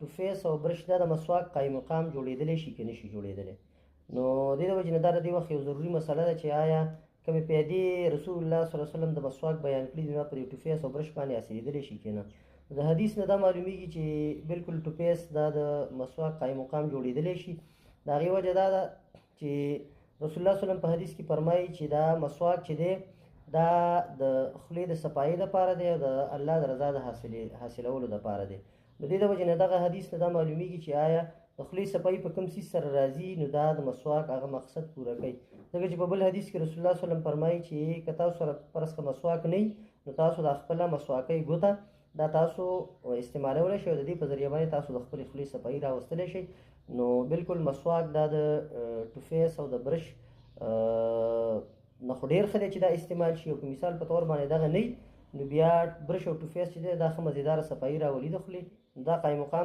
ټوفیس او برش دا د مسواک قایم مقام جوړېدلی شي که نه شي جوړېدلی. نو د دې د وجې نه دا د دې وخت یو ضروري مسله ده چې آیا کومې پیادې رسول الله صلی الله علیه وسلم د مسواک بیان کړي دي نو په دې ټوفیس او برش باندې اثرېدلی شي که نه. د حدیث نه دا معلومیږي چې بالکل ټوفیس دا د مسواک قایم مقام جوړېدلی شي. د هغې وجه دا ده چې رسول الله صلی الله علیه وسلم په حدیث کې فرمایي چې دا مسواک چې دی دا د خولې د صفایي دپاره دی او د الله د رضا د حاصلولو دپاره دی. نو دې د وجې نه دغه حدیث نه دا معلومیږي چې آیا د خولې صفایي په کوم څیز سره راځي نو دا د مسواک هغه مقصد پوره کوي. ځکه چې په بل حدیث کې رسول الله صلی الله علیه وسلم فرمایي چې که تاسو سره فرض که مسواک نه وي نو تاسو د خپله مسواکۍ ګوته دا تاسو استعمالولی شئ او د دې په ذریعه باندې تاسو د خپلې خولې صفایي راوستلی شئ. نو بالکل مسواک دا د ټوفیس او د برش نه خو ډېر ښه دی چې دا استعمال شي او په مثال په طور باندې دغه نه نو بیا برش او ټوفیس چې دی دا ښه مزیداره صفایي راولي د خولې. دا قایم مقام